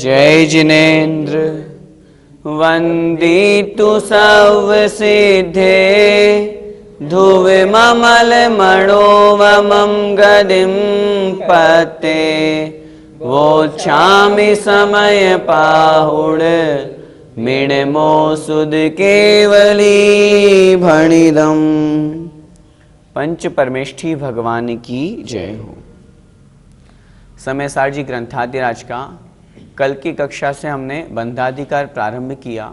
जय जिनेन्द्र। वंदितु सर्वसिद्धे धुविममलमणोवमं गदिं पते वोच्छामि समयपाहुड मिणमो सुध केवली भणिदम। पंच परमेष्ठी भगवान की जय हो। समय सारजी ग्रंथादिराज का कल की कक्षा से हमने बंधाधिकार प्रारंभ किया।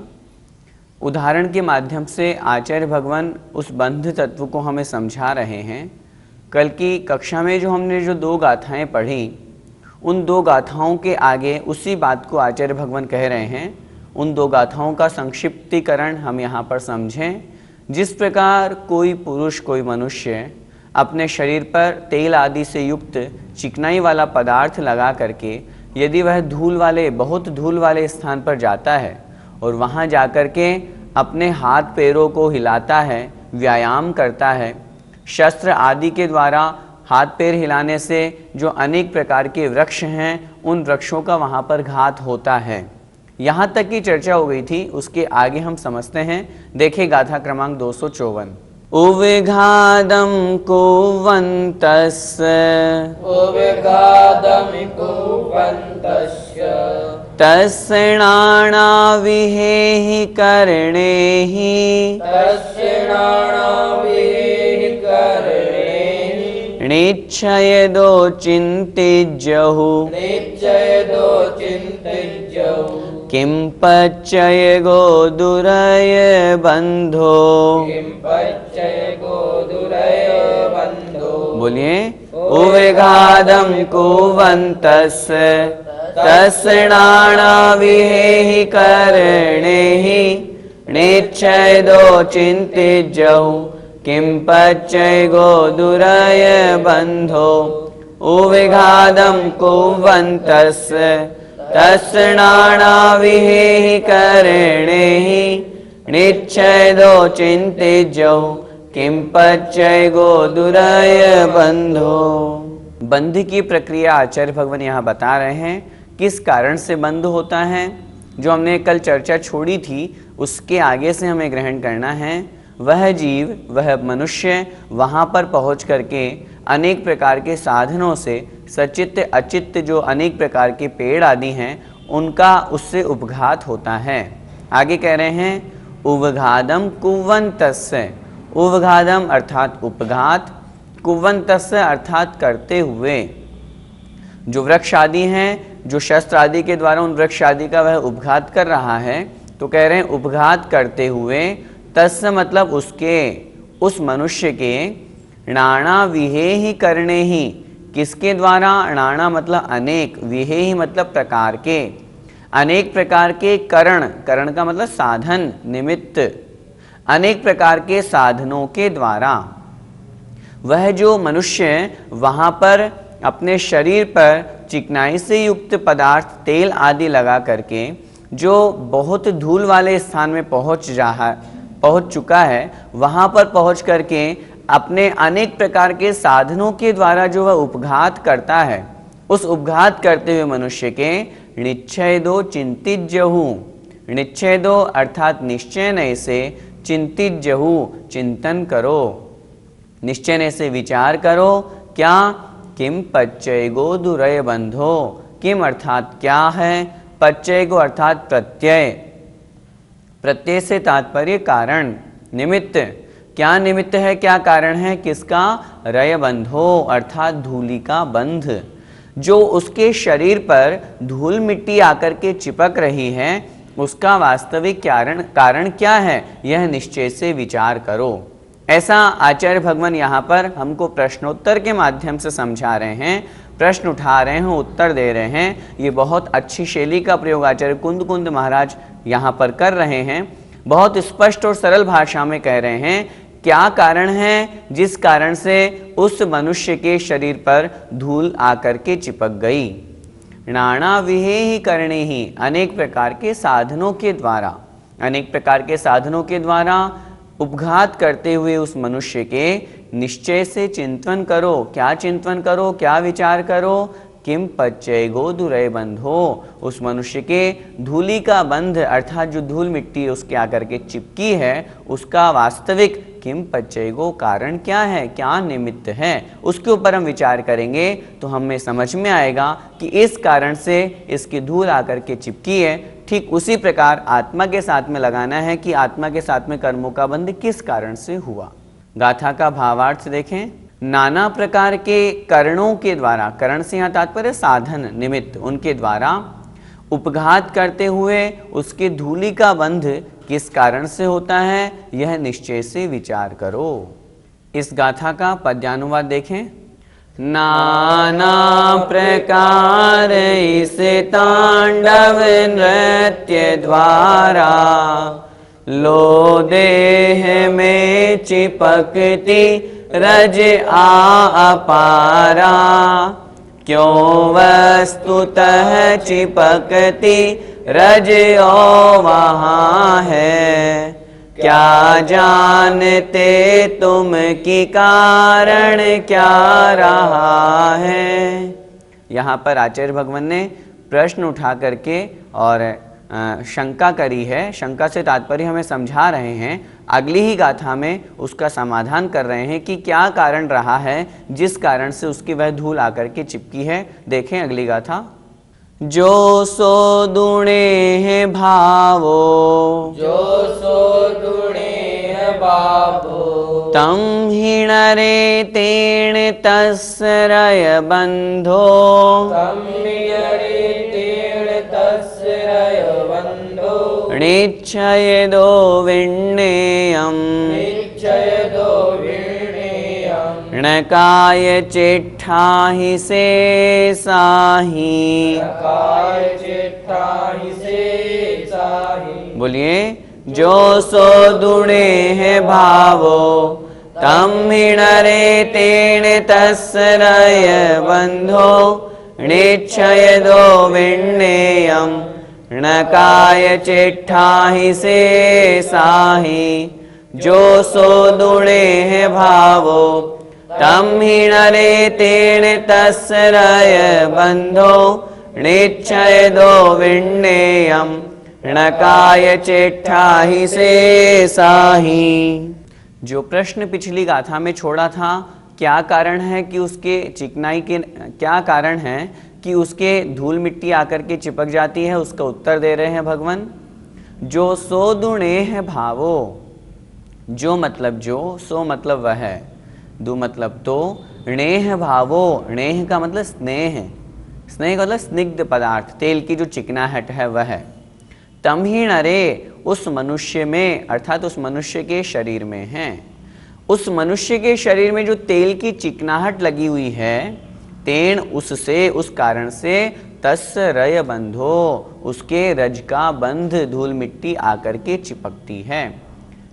उदाहरण के माध्यम से आचार्य भगवान उस बंध तत्व को हमें समझा रहे हैं। कल की कक्षा में जो हमने जो दो गाथाएं पढ़ी, उन दो गाथाओं के आगे उसी बात को आचार्य भगवान कह रहे हैं। उन दो गाथाओं का संक्षिप्तीकरण हम यहाँ पर समझें। जिस प्रकार कोई पुरुष, कोई मनुष्य अपने शरीर पर तेल आदि से युक्त चिकनाई वाला पदार्थ लगा करके यदि वह धूल वाले, बहुत धूल वाले स्थान पर जाता है और वहाँ जाकर के अपने हाथ पैरों को हिलाता है, व्यायाम करता है, शस्त्र आदि के द्वारा हाथ पैर हिलाने से जो अनेक प्रकार के वृक्ष हैं, उन वृक्षों का वहाँ पर घात होता है। यहाँ तक की चर्चा हो गई थी। उसके आगे हम समझते हैं। देखिए गाथा क्रमांक 254। उविघादं कुर्वन्तस्य तस्य नानाविहेहि करणेहि निच्छयदो चिन्तिज्यहु किं पच्चयगो दुरय बंधो। बोलिए। उविघादं कुर्वन्तस्य तस्य नानाविहेहि करणेहि निच्छयदो चिन्तिज्यहु किं पच्चयगो दुरय बंधो। उविघादं कुर्वन्तस्य तस्य नानाविहेहि करणेहि निच्छयदो चिन्तिज्यहु किं पच्चयगो दुरय बंधो। बंध की प्रक्रिया आचार्य भगवान यहाँ बता रहे हैं। किस कारण से बंध होता है, जो हमने कल चर्चा छोड़ी थी, उसके आगे से हमें ग्रहण करना है। वह जीव, वह मनुष्य वहाँ पर पहुँच करके अनेक प्रकार के साधनों से सचित्त अचित्त जो अनेक प्रकार के पेड़ आदि हैं, उनका उससे उपघात होता है। आगे कह रहे हैं उवघादम कुर्वन्तस्य। उवघादम अर्थात उपघात, कुर्वन्तस्य अर्थात करते हुए। जो वृक्ष आदि हैं, जो शस्त्र आदि के द्वारा उन वृक्ष आदि का वह उपघात कर रहा है, तो कह रहे हैं उपघात करते हुए। तस्य मतलब उसके, उस मनुष्य के, नाना विहेहि करणे ही, किसके द्वारा? नाना मतलब अनेक, विहेहि मतलब प्रकार के, अनेक प्रकार के करण, करण का मतलब साधन, निमित्त, अनेक प्रकार के साधनों के द्वारा वह जो मनुष्य वहाँ पर अपने शरीर पर चिकनाई से युक्त पदार्थ, तेल आदि लगा करके जो बहुत धूल वाले स्थान में पहुँच चुका है, वहाँ पर पहुँच करके अपने अनेक प्रकार के साधनों के द्वारा जो वह उपघात करता है, उस उपघात करते हुए मनुष्य के निच्छयदो चिन्तिज्यहु। निच्छयदो अर्थात निश्चय से, चिन्तिज्यहु चिंतन करो, निश्चय से विचार करो। क्या? किम पच्चयगो दुरय बंधो। किम अर्थात क्या है, पच्चयगो अर्थात प्रत्यय, प्रत्यय से तात्पर्य कारण, निमित्त। क्या निमित्त है, क्या कारण है, किसका? रय बंधो अर्थात धूलि का बंध। जो उसके शरीर पर धूल मिट्टी आकर के चिपक रही है, उसका वास्तविक कारण क्या है, यह निश्चय से विचार करो। ऐसा आचार्य भगवान यहाँ पर हमको प्रश्नोत्तर के माध्यम से समझा रहे हैं। प्रश्न उठा रहे हैं, उत्तर दे रहे हैं। ये बहुत अच्छी शैली का प्रयोग आचार्य कुंद महाराज यहाँ पर कर रहे हैं। बहुत स्पष्ट और सरल भाषा में कह रहे हैं क्या कारण है जिस कारण से उस मनुष्य के शरीर पर धूल आकर के चिपक गई। नाना विहेहि करणे ही, अनेक प्रकार के साधनों के द्वारा, अनेक प्रकार के साधनों के द्वारा उपघात करते हुए उस मनुष्य के निश्चय से चिंतन करो। क्या चिंतन करो, क्या विचार करो? किम पच्चैगो दुरय बंधो, उस मनुष्य के धूलि का बंध अर्थात जो धूल मिट्टी उसके आकर के चिपकी है उसका वास्तविक किम पच्चैगो कारण क्या है, क्या निमित्त है, उसके ऊपर हम विचार करेंगे तो हमें समझ में आएगा कि इस कारण से इसकी धूल आकर के चिपकी है। ठीक उसी प्रकार आत्मा के साथ में लगाना है कि आत्मा के साथ में कर्मों का बंध किस कारण से हुआ। गाथा का भावार्थ देखें। नाना प्रकार के करणों के द्वारा, करण से यहाँ तात्पर्य साधन निमित्त, उनके द्वारा उपघात करते हुए उसके धूलि का बंध किस कारण से होता है, यह निश्चय से विचार करो। इस गाथा का पद्यानुवाद देखें। नाना प्रकार इस तांडव नृत्य द्वारा लो देह में चिपकती रज अपारा, क्यों वस्तुतः चिपकती रज ओ वहाँ है, क्या जानते तुम कि कारण क्या रहा है। यहाँ पर आचार्य भगवान ने प्रश्न उठा करके और शंका करी है। शंका से तात्पर्य हमें समझा रहे हैं, अगली ही गाथा में उसका समाधान कर रहे हैं कि क्या कारण रहा है जिस कारण से उसकी वह धूल आकर के चिपकी है। देखें अगली गाथा। जो सो दुणे है भावो, जो सो दुणे है भावो, तम हिणरे तेण तस्रय बंधो, तम हिणरे तेण तस्रय बंधो, निच्छयदो विण्णेयम्, निच्छयदो विण्णेयम्, णकाय चिट्ठाहि शेषाहि, काय चिट्ठाहि शेषाहि। बोलिए। जो सो दुणे है भावो, तम हिणरे तेण तस्रय बंधो, निच्छयदो विण्णेयम्, णकाय चिट्ठाहि शेषाहि। जो सो दुणे है भावो, तम हिणरे तेण तस्रय बंधो, निच्छयदो विण्णेयम्, णकाय चिट्ठाहि शेषाहि। जो प्रश्न पिछली गाथा में छोड़ा था, क्या कारण है कि उसके चिकनाई के, क्या कारण है कि उसके धूल मिट्टी आकर के चिपक जाती है, उसका उत्तर दे रहे हैं भगवान। जो सो दुणे है भावो, जो मतलब जो, सो मतलब वह, दु मतलब तो, णेह भावो, णेह का मतलब स्नेह, स्नेह का मतलब स्निग्ध पदार्थ, तेल की जो चिकनाहट है वह। तम ही नरे, उस मनुष्य में अर्थात उस मनुष्य के शरीर में है, उस मनुष्य के शरीर में जो तेल की चिकनाहट लगी हुई है, तेण उससे, उस कारण से, तस्रय बंधो, उसके रज का बंध धूल मिट्टी आकर के चिपकती है।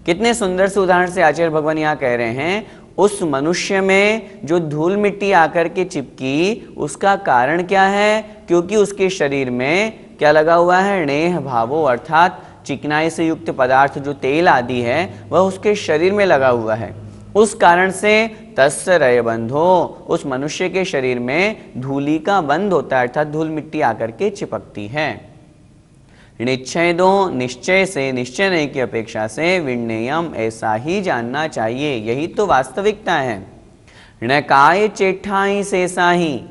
कितने सुंदर से उदाहरण से आचार्य भगवान यहाँ कह रहे हैं, उस मनुष्य में जो धूल मिट्टी आकर के चिपकी उसका कारण क्या है, क्योंकि उसके शरीर में क्या लगा हुआ है, णेह भावो, अर्थात चिकनाई से युक्त पदार्थ जो तेल आदि है वह उसके शरीर में लगा हुआ है। उस कारण से तस्रय बंधो, उस मनुष्य के शरीर में धूलि का बंध होता है, अर्थात धूल मिट्टी आकर के चिपकती है। निश्चय दो, निश्चय से, निश्चय नहीं की अपेक्षा से, विण्णेयम, ऐसा ही जानना चाहिए, यही तो वास्तविकता है। न काय चेष्टाई शेषाही,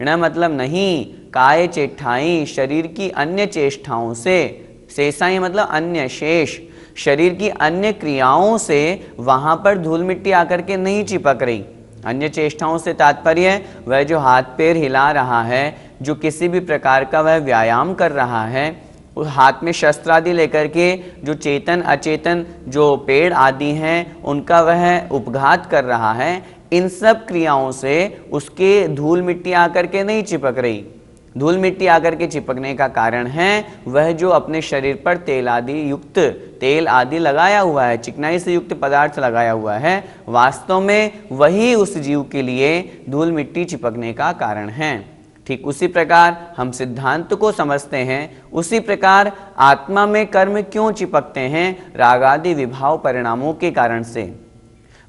न मतलब नहीं, काय चेष्टाई शरीर की अन्य चेष्टाओं से, शेषाई मतलब अन्य, शेष शरीर की अन्य क्रियाओं से वहां पर धूल मिट्टी आकर के नहीं चिपक रही। अन्य चेष्टाओं से तात्पर्य वह जो हाथ पैर हिला रहा है, जो किसी भी प्रकार का वह व्यायाम कर रहा है, उस हाथ में शस्त्र आदि लेकर के जो चेतन अचेतन जो पेड़ आदि हैं उनका वह उपघात कर रहा है, इन सब क्रियाओं से उसके धूल मिट्टी आकर के नहीं चिपक रही। धूल मिट्टी आकर के चिपकने का कारण है वह जो अपने शरीर पर तेल आदि लगाया हुआ है, चिकनाई से युक्त पदार्थ लगाया हुआ है, वास्तव में वही उस जीव के लिए धूल मिट्टी चिपकने का कारण है। ठीक उसी प्रकार हम सिद्धांत को समझते हैं, उसी प्रकार आत्मा में कर्म क्यों चिपकते हैं, रागादि विभाव परिणामों के कारण से।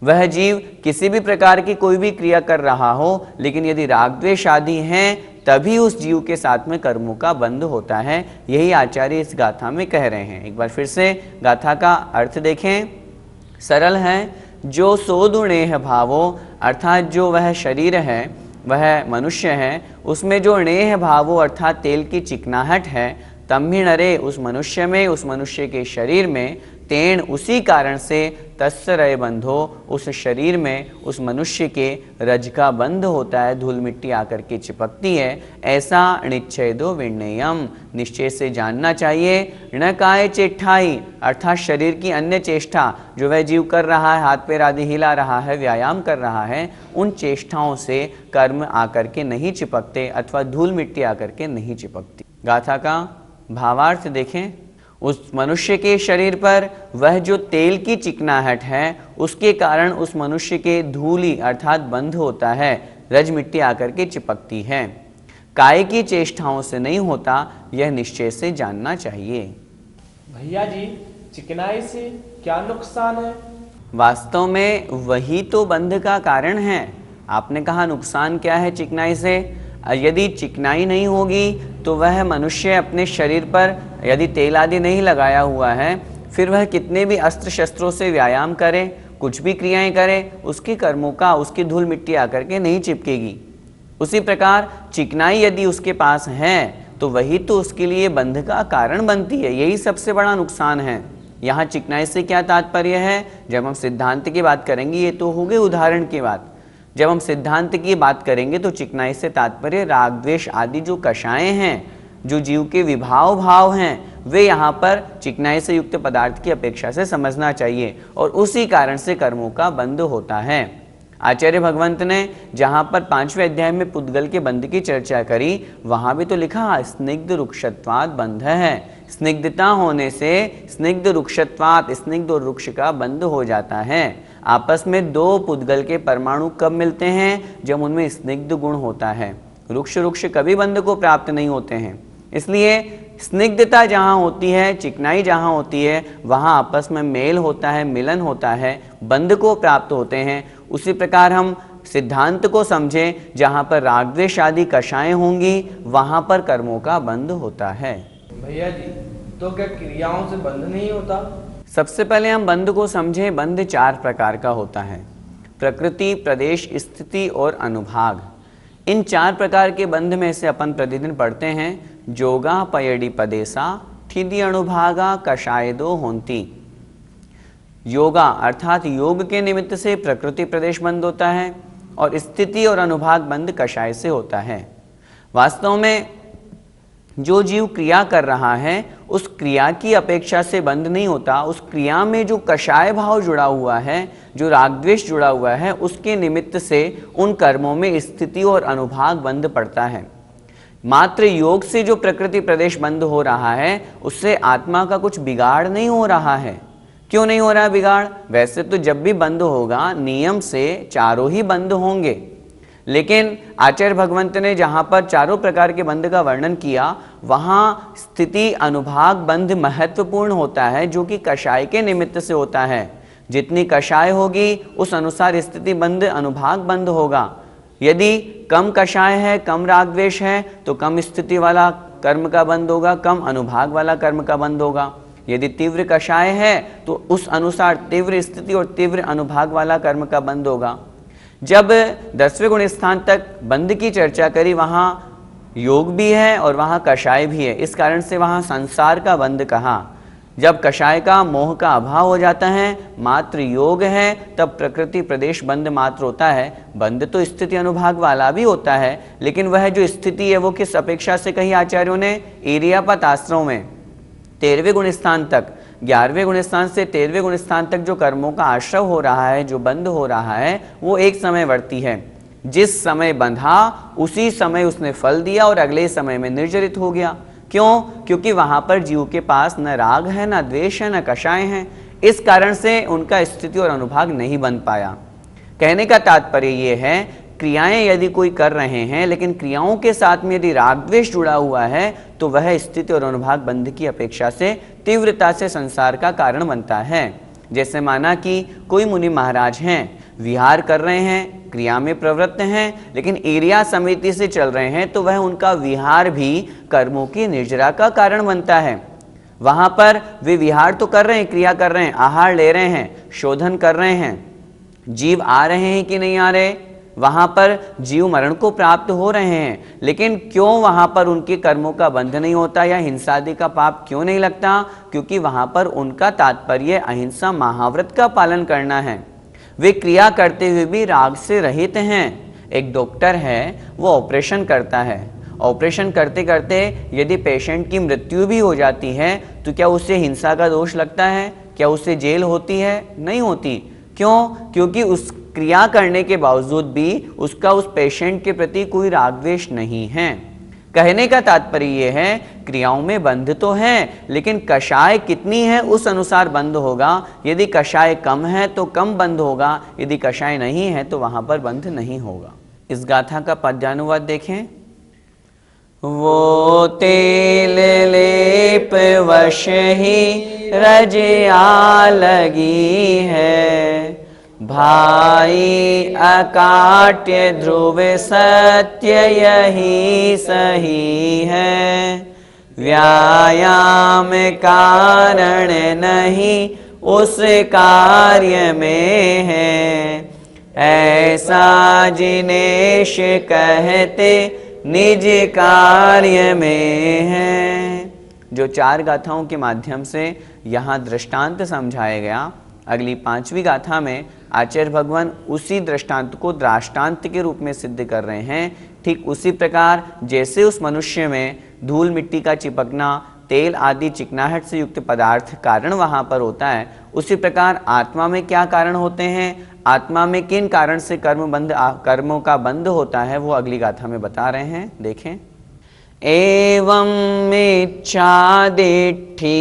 वह जीव किसी भी प्रकार की कोई भी क्रिया कर रहा हो, लेकिन यदि राग द्वेष आदि हैं तभी उस जीव के साथ में कर्मों का बंध होता है। यही आचार्य इस गाथा में कह रहे हैं। एक बार फिर से गाथा का अर्थ देखें। सरल है, जो सोदुणेह भावो, अर्थात जो वह शरीर है, वह मनुष्य है, उसमें जो णेह भावो अर्थात तेल की चिकनाहट है, तम्हि नरे उस मनुष्य में, उस मनुष्य के शरीर में, तेण उसी कारण से, तस्य रय बंधो उस शरीर में, उस मनुष्य के रज का बंध होता है, धूल मिट्टी आकर के चिपकती है। ऐसा निच्छेदो विण्ययम, निश्चय से जानना चाहिए। न काय चेष्टाई, अर्थात शरीर की अन्य चेष्टा जो वह जीव कर रहा है, हाथ पैर आदि हिला रहा है, व्यायाम कर रहा है, उन चेष्टाओं से कर्म आकर के नहीं चिपकते अथवा धूल मिट्टी आकर के नहीं चिपकती। गाथा का भावार्थ देखें। उस मनुष्य के शरीर पर वह जो तेल की चिकनाहट है, उसके कारण उस मनुष्य के धूली अर्थात बंध होता है, रज मिट्टी आकर के चिपकती है। काय की चेष्टाओं से नहीं होता, यह निश्चय से जानना चाहिए। भैया जी, चिकनाई से क्या नुकसान है? वास्तव में वही तो बंध का कारण है। आपने कहा नुकसान क्या है चिकनाई से? यदि चिकनाई नहीं होगी तो वह मनुष्य अपने शरीर पर यदि तेल आदि नहीं लगाया हुआ है, फिर वह कितने भी अस्त्र शस्त्रों से व्यायाम करे, कुछ भी क्रियाएं करे, उसके कर्मों का उसकी धूल मिट्टी आकर के नहीं चिपकेगी। उसी प्रकार चिकनाई यदि उसके पास है तो वही तो उसके लिए बंध का कारण बनती है। यही सबसे बड़ा नुकसान है। यहाँ चिकनाई से क्या तात्पर्य है? जब हम सिद्धांत की बात करेंगे, ये तो हो गई उदाहरण की बात। जब हम सिद्धांत की बात करेंगे तो चिकनाई से तात्पर्य राग द्वेष आदि जो कषाएं हैं, जो जीव के विभाव भाव हैं, वे यहाँ पर चिकनाई से युक्त पदार्थ की अपेक्षा से समझना चाहिए और उसी कारण से कर्मों का बंध होता है। आचार्य भगवंत ने जहाँ पर 5वें अध्याय में पुद्गल के बंध की चर्चा करी, वहाँ भी तो लिखा स्निग्ध रुक्षत्वात् बंध है। स्निग्धता होने से स्निग्ध रुक्षत्वात्, स्निग्ध और रुक्ष का बंध हो जाता है। आपस में दो पुद्गल के परमाणु कब मिलते हैं? जब उनमें स्निग्ध गुण होता है। रुक्ष रुक्ष कभी बंध को प्राप्त नहीं होते हैं। इसलिए स्निग्धता जहाँ होती है, चिकनाई जहाँ होती है, वहाँ आपस में मेल होता है, मिलन होता है, बंध को प्राप्त होते हैं। उसी प्रकार हम सिद्धांत को समझें, जहाँ पर राग द्वेष आदि कषाएं होंगी, वहाँ पर कर्मों का बंध होता है। भैया जी, तो क्या क्रियाओं से बंध नहीं होता? सबसे पहले हम बंध को समझें। बंध 4 प्रकार का होता है: प्रकृति, प्रदेश, स्थिति और अनुभाग। इन 4 प्रकार के बंध में से अपन प्रतिदिन पढ़ते हैं जोगा पयड़ी पदेसा ठिदि अणुभागा कषायदो होंती। योगा अर्थात योग के निमित्त से प्रकृति प्रदेश बंध होता है और स्थिति और अनुभाग बंध कषाय से होता है। वास्तव में जो जीव क्रिया कर रहा है, उस क्रिया की अपेक्षा से बंध नहीं होता। उस क्रिया में जो कषाय भाव जुड़ा हुआ है, जो राग द्वेष जुड़ा हुआ है, उसके निमित्त से उन कर्मों में स्थिति और अनुभाग बंध पड़ता है। मात्र योग से जो प्रकृति प्रदेश बंद हो रहा है, उससे आत्मा का कुछ बिगाड़ नहीं हो रहा है। क्यों नहीं हो रहा बिगाड़? वैसे तो जब भी बंद होगा, नियम से चारों ही बंद होंगे, लेकिन आचार्य भगवंत ने जहाँ पर चारों प्रकार के बंध का वर्णन किया, वहाँ स्थिति अनुभाग बंध महत्वपूर्ण होता है, जो कि कषाय के निमित्त से होता है। जितनी कषाय होगी उस अनुसार स्थिति बंध अनुभाग बंध होगा। यदि कम कषाय है, कम राग द्वेष है, तो कम स्थिति वाला कर्म का बंध होगा, कम अनुभाग वाला कर्म का बंध होगा। यदि तीव्र कषाय है तो उस अनुसार तीव्र स्थिति और तीव्र अनुभाग वाला कर्म का बंध होगा। जब 10वें गुण स्थान तक बंध की चर्चा करी, वहाँ योग भी है और वहाँ कषाय भी है। इस कारण से वहाँ संसार का बंध कहा। जब कषाय का मोह का अभाव हो जाता है, मात्र योग है, तब प्रकृति प्रदेश बंध मात्र होता है। बंध तो स्थिति अनुभाग वाला भी होता है, लेकिन वह जो स्थिति है वो किस अपेक्षा से कही आचार्यों ने? इरियापत आश्रम में 13वें गुण स्थान तक, 11वें गुण स्थान से 13वें गुण स्थान तक जो कर्मों का आश्रव हो रहा है, जो बंध हो रहा है, वो एक समयवर्ती है। जिस समय बंधा उसी समय उसने फल दिया और अगले समय में निर्जरित हो गया। क्यों? क्योंकि वहां पर जीव के पास न राग है, न द्वेष है, न कषाय है। इस कारण से उनका स्थिति और अनुभाग नहीं बन पाया। कहने का तात्पर्य ये है, क्रियाएं यदि कोई कर रहे हैं, लेकिन क्रियाओं के साथ में यदि राग द्वेष जुड़ा हुआ है, तो वह स्थिति और अनुभाग बंध की अपेक्षा से तीव्रता से संसार का कारण बनता है। जैसे माना कि कोई मुनि महाराज हैं, विहार कर रहे हैं, क्रिया में प्रवृत्त हैं, लेकिन एरिया समिति से चल रहे हैं, तो वह उनका विहार भी कर्मों की निर्जरा का कारण बनता है। वहां पर वे विहार तो कर रहे हैं, क्रिया कर रहे हैं, आहार ले रहे हैं, शोधन कर रहे हैं, जीव आ रहे हैं कि नहीं आ रहे, वहां पर जीव मरण को प्राप्त हो रहे हैं, लेकिन क्यों वहां पर उनके कर्मों का बंध नहीं होता या हिंसादि का पाप क्यों नहीं लगता? क्योंकि वहां पर उनका तात्पर्य अहिंसा महाव्रत का पालन करना है। वे क्रिया करते हुए भी राग से रहित हैं। एक डॉक्टर है, वो ऑपरेशन करता है, ऑपरेशन करते करते यदि पेशेंट की मृत्यु भी हो जाती है तो क्या उससे हिंसा का दोष लगता है? क्या उससे जेल होती है? नहीं होती। क्यों? क्योंकि उस क्रिया करने के बावजूद भी उसका उस पेशेंट के प्रति कोई राग द्वेष नहीं है। कहने का तात्पर्य यह है, क्रियाओं में बंध तो है, लेकिन कषाय कितनी है उस अनुसार बंध होगा। यदि कषाय कम है तो कम बंध होगा, यदि कषाय नहीं है तो वहां पर बंध नहीं होगा। इस गाथा का पद्यानुवाद देखें। वो तेल लेप वश ही रजिया लगी है, भाई अकाट्य ध्रुव सत्य यही सही है, व्यायाम कारण नहीं उस कार्य में है, ऐसा जिनेश कहते निज कार्य में है। जो 4 गाथाओं के माध्यम से यहाँ दृष्टांत समझाया गया, अगली 5वीं गाथा में आचार्य भगवान उसी दृष्टांत को दृष्टांत के रूप में सिद्ध कर रहे हैं। ठीक उसी प्रकार जैसे उस मनुष्य में धूल मिट्टी का चिपकना, तेल आदि चिकनाहट से युक्त पदार्थ कारण वहाँ पर होता है, उसी प्रकार आत्मा में क्या कारण होते हैं, आत्मा में किन कारण से कर्मों का बंध होता है, वो अगली गाथा में बता रहे हैं। देखें। एवं मिच्छा दिट्ठी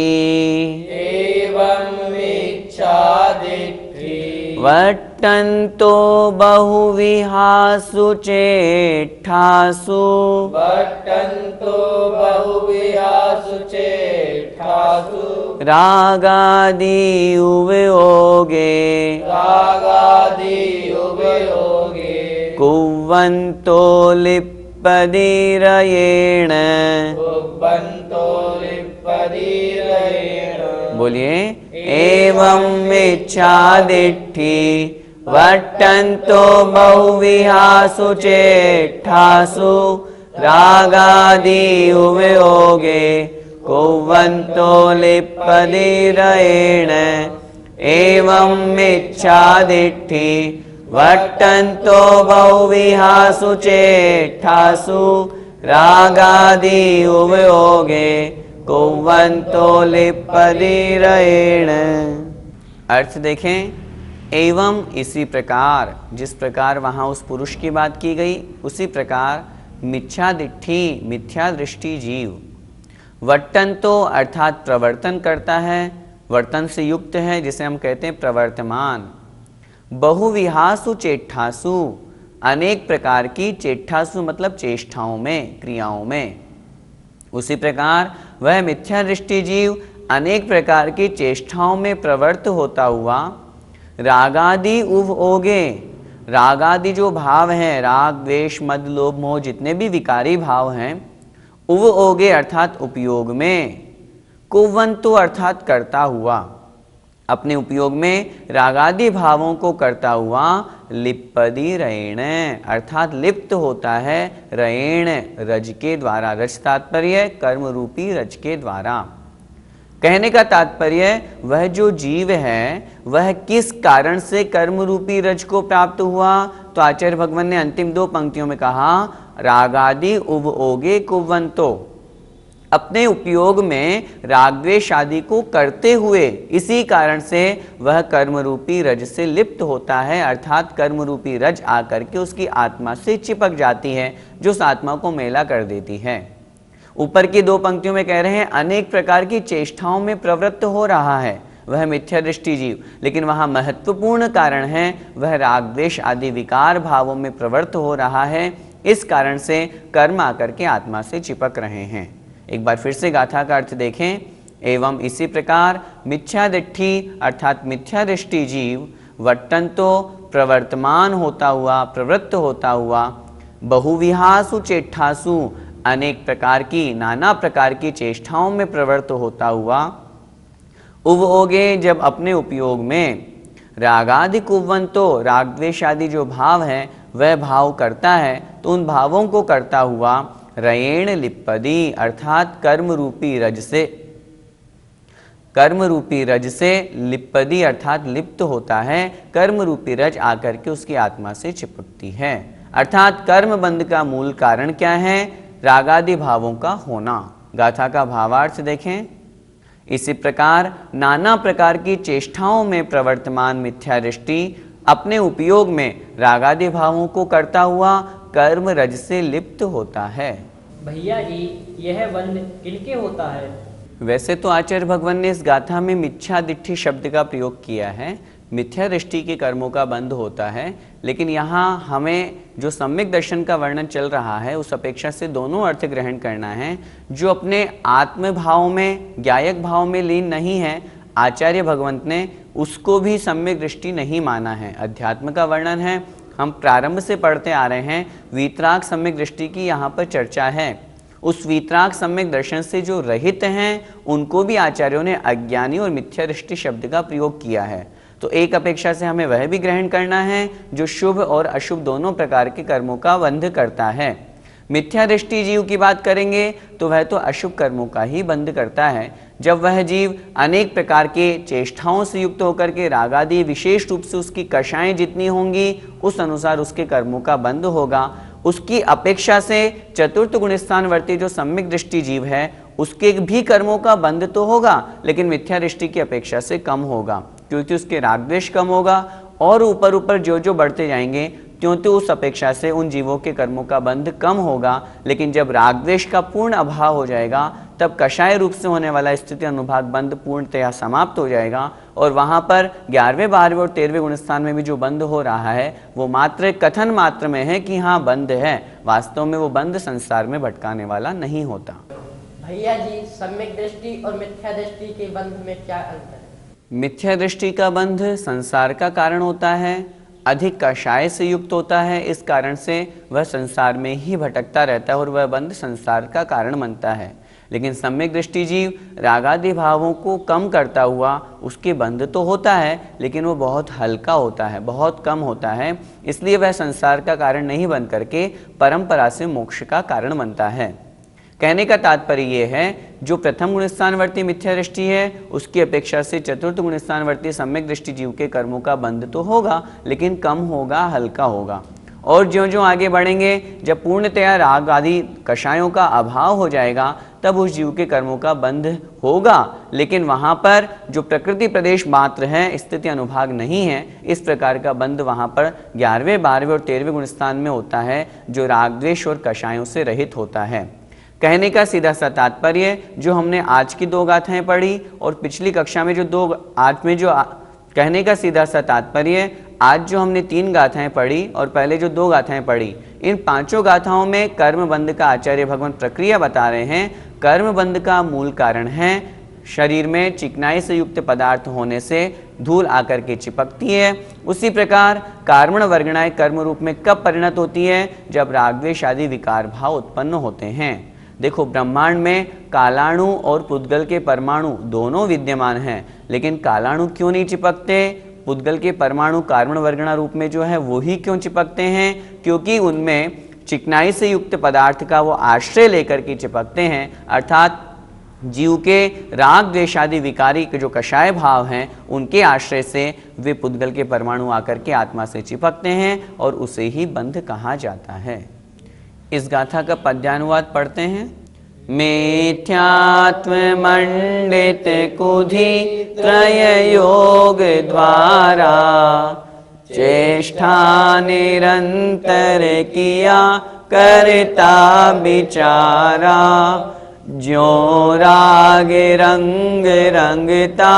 वट्टन्तो बहुविहासु चेट्ठासु रागादि उवयोगे कुवन्तो लिप्पदिरयेण। बोलिए। एवं मिच्छा दिट्ठी वट्टन्तो बहुविहासु चेट्ठासु रागादि उवयोगे कुवन्तो लिप्पदिरयेण। एवं मिच्छा दिट्ठी वट्टन्तो बहुविहासु चेट्ठासु रागादि उवयोगे कुवन्तो लिप्पदिरयेण। अर्थ देखें। एवं इसी प्रकार, जिस प्रकार वहाँ उस पुरुष की बात की गई, उसी प्रकार मिथ्या दिट्ठी मिथ्या दृष्टि जीव, वट्टन्तो अर्थात प्रवर्तन करता है, वर्तन से युक्त है, जिसे हम कहते हैं प्रवर्तमान। बहुविहासु चेट्ठासु, अनेक प्रकार की, चेट्ठासु मतलब चेष्टाओं में, क्रियाओं में। उसी प्रकार वह मिथ्या दृष्टि जीव अनेक प्रकार की चेष्टाओं में प्रवृत्त होता हुआ रागादि उवयोगे, रागादि जो भाव हैं, राग द्वेष मद लोभ मोह जितने भी विकारी भाव हैं, उवयोगे अर्थात उपयोग में, कुवन्तो अर्थात करता हुआ, अपने उपयोग में रागादि भावों को करता हुआ, लिप्पदि रयेण अर्थात लिप्त होता है, रयेण रज के द्वारा, रज तात्पर्य कर्म रूपी रज के द्वारा। कहने का तात्पर्य वह जो जीव है वह किस कारण से कर्म रूपी रज को प्राप्त हुआ, तो आचार्य भगवान ने अंतिम 2 पंक्तियों में कहा रागादि उवयोगे कुवन्तो, अपने उपयोग में राग द्वेष आदि को करते हुए इसी कारण से वह कर्म रूपी रज से लिप्त होता है, अर्थात कर्म रूपी रज आकर के उसकी आत्मा से चिपक जाती है, जो उस आत्मा को मैला कर देती है। ऊपर की 2 पंक्तियों में कह रहे हैं अनेक प्रकार की चेष्टाओं में प्रवृत्त हो रहा है वह मिथ्या दृष्टि जीव, लेकिन वहाँ महत्वपूर्ण कारण है वह राग द्वेष आदि विकार भावों में प्रवृत्त हो रहा है, इस कारण से कर्म आकर के आत्मा से चिपक रहे हैं। एक बार फिर से गाथा का अर्थ देखें। एवं इसी प्रकार मिथ्या दिट्ठी अर्थात मिथ्या दृष्टि जीव वर्तन्तो प्रवर्तमान होता हुआ, प्रवृत्त होता हुआ, बहुविहासु चेष्टासु अनेक प्रकार की, नाना प्रकार की चेष्टाओं में प्रवृत्त होता हुआ, उभोगे जब अपने उपयोग में, रागादि कुवंतो राग द्वेष आदि जो भाव है वह भाव करता है, तो उन भावों को करता हुआ रयेण लिप्पदी अर्थात कर्म रूपी रज से, कर्म रूपी रज से लिप्पदी अर्थात लिप्त होता है, कर्म रूपी रज आकर के उसकी आत्मा से चिपकती है। अर्थात कर्म बंध का मूल कारण क्या है? रागादि भावों का होना। गाथा का भावार्थ देखें। इसी प्रकार नाना प्रकार की चेष्टाओं में प्रवर्तमान मिथ्या दृष्टि अपने उपयोग में रागादि भावों को करता हुआ कर्म रज से लिप्त होता है। भैया जी, यह बंध किनके होता है? वैसे तो आचार्य भगवान ने इस गाथा में मिथ्या दिट्ठी शब्द का प्रयोग किया है, मिथ्या दृष्टि के कर्मों का बंध होता है, लेकिन यहाँ हमें जो सम्यक दर्शन का वर्णन चल रहा है उस अपेक्षा से दोनों अर्थ ग्रहण करना है। जो अपने आत्म भाव में, ज्ञायक भाव में लीन नहीं है, आचार्य भगवंत ने उसको भी सम्यक दृष्टि नहीं माना है। अध्यात्म का वर्णन है, हम प्रारंभ से पढ़ते आ रहे हैं, वीतराग सम्यक दृष्टि की यहाँ पर चर्चा है। उस वीतराग सम्यक दर्शन से जो रहित हैं उनको भी आचार्यों ने अज्ञानी और मिथ्या दृष्टि शब्द का प्रयोग किया है। तो एक अपेक्षा से हमें वह भी ग्रहण करना है जो शुभ और अशुभ दोनों प्रकार के कर्मों का बंध करता है। मिथ्या दृष्टि जीव की बात करेंगे तो वह तो अशुभ कर्मों का ही बंध करता है। जब वह जीव अनेक प्रकार के चेष्टाओं से युक्त होकर के रागादि विशेष रूप से उसकी कषाएं जितनी होंगी उस अनुसार उसके कर्मों का बंध होगा। उसकी अपेक्षा से चतुर्थ गुणस्थानवर्ती जो सम्यक दृष्टि जीव है उसके भी कर्मों का बंध तो होगा, लेकिन मिथ्या दृष्टि की अपेक्षा से कम होगा, क्योंकि उसके राग द्वेष कम होगा और ऊपर ऊपर जो जो बढ़ते जाएंगे त्यों त्यों उस अपेक्षा से उन जीवों के कर्मों का बंध कम होगा। लेकिन जब राग द्वेष का पूर्ण अभाव हो जाएगा तब कषाय रूप से होने वाला स्थिति अनुभाग बंध पूर्णतया समाप्त हो जाएगा और वहाँ पर 11वें 12वें और 13वें गुणस्थान में भी जो बंध हो रहा है वो मात्र कथन मात्र में है कि हाँ बंध है, वास्तव में वो बंध संसार में भटकाने वाला नहीं होता। भैया जी, सम्यक दृष्टि और मिथ्या दृष्टि के बंध में क्या अंतर है? मिथ्या दृष्टि का बंध संसार का कारण होता है, अधिक कषाय से युक्त होता है, इस कारण से वह संसार में ही भटकता रहता है और वह बंध संसार का कारण बनता है। लेकिन सम्यक दृष्टि जीव रागादि भावों को कम करता हुआ उसके बंध तो होता है, लेकिन वो बहुत हल्का होता है, बहुत कम होता है, इसलिए वह संसार का कारण नहीं बन करके परंपरा से मोक्ष का कारण बनता है। कहने का तात्पर्य ये है, जो प्रथम गुणस्थानवर्ती मिथ्या दृष्टि है उसकी अपेक्षा से चतुर्थ गुणस्थानवर्ती सम्यक दृष्टि जीव के कर्मों का बंध तो होगा, लेकिन कम होगा, हल्का होगा। और ज्यों ज्यों आगे बढ़ेंगे, जब पूर्णतया राग आदि कषायों का अभाव हो जाएगा तब उस जीव के कर्मों का बंध होगा, लेकिन वहाँ पर जो प्रकृति प्रदेश मात्र है, स्थिति अनुभाग नहीं है, इस प्रकार का बंध वहाँ पर 11वें 12वें और 13वें गुणस्थान में होता है, जो राग द्वेष और कषायों से रहित होता है। कहने का सीधा सा तात्पर्य, जो हमने आज की 2 गाथाएं पढ़ी और पिछली कक्षा में जो कहने का सीधा सा तात्पर्य, आज जो हमने 3 गाथाएं पढ़ी और पहले जो 2 गाथाएं पढ़ी, इन 5 गाथाओं में कर्म बंध का आचार्य भगवान प्रक्रिया बता रहे हैं। कर्म बंध का मूल कारण है शरीर में चिकनाई से युक्त पदार्थ होने से धूल आकर के चिपकती है। उसी प्रकार कार्मण वर्गणाएं कर्म रूप में कब परिणत होती है? जब रागद्वेष आदि विकार भाव उत्पन्न होते हैं। देखो, ब्रह्मांड में कालाणु और पुद्गल के परमाणु दोनों विद्यमान हैं, लेकिन कालाणु क्यों नहीं चिपकते? पुद्गल के परमाणु कार्बन वर्गणा रूप में जो है वो ही क्यों चिपकते हैं? क्योंकि उनमें चिकनाई से युक्त पदार्थ का वो आश्रय लेकर के चिपकते हैं, अर्थात जीव के राग द्वेषादि विकारी के जो कषाय भाव हैं उनके आश्रय से वे पुद्गल के परमाणु आकर के आत्मा से चिपकते हैं और उसे ही बंध कहा जाता है। इस गाथा का पद्यानुवाद पढ़ते हैं। मिथ्यात्व मंडित कुधि त्रय योग द्वारा चेष्टा निरंतर किया करता विचारा। ज्यों राग रंग रंगता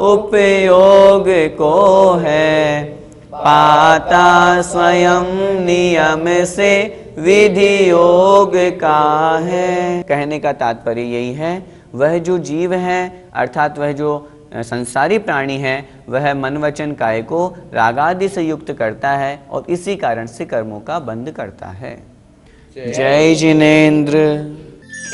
उपयोग को है, पाता स्वयं नियम से विधि योग का है। कहने का तात्पर्य यही है, वह जो जीव है अर्थात वह जो संसारी प्राणी है वह मन वचन काया को रागादि से युक्त करता है और इसी कारण से कर्मों का बंध करता है। जय जिनेन्द्र।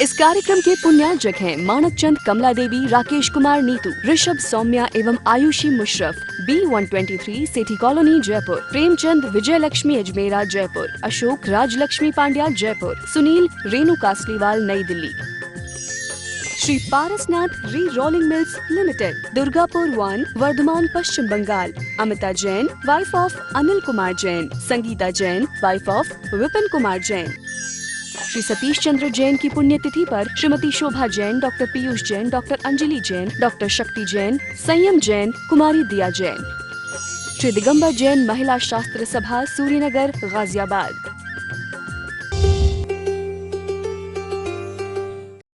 इस कार्यक्रम के पुण्यार्जक हैं मानक चंद, कमला देवी, राकेश कुमार नीतू, ऋषभ सौम्या एवं Ayushi Musharraf, B123 Sethi colony Jaipur, Premchand Vijay Lakshmi Ajmera Jaipur, Ashok Rajlakshmi Pandya Jaipur, Sunil Renu Kasliwal New Delhi. Shri Parasnath re rolling mills limited, Durgapur 1, Vardhaman Paschim Bangal. Amita Jain wife of Anil Kumar Jain, Sangeeta Jain wife of Vipin Kumar Jain. Shri Satish Chandra Jain की पुण्यतिथि पर Shrimati Shobha Jain, doctor Piyush Jain, doctor Anjali Jain, doctor Shakti Jain, संयम जैन, कुमारी दिया जैन। श्री दिगंबर जैन महिला शास्त्र सभा, सूर्यनगर, गाजियाबाद।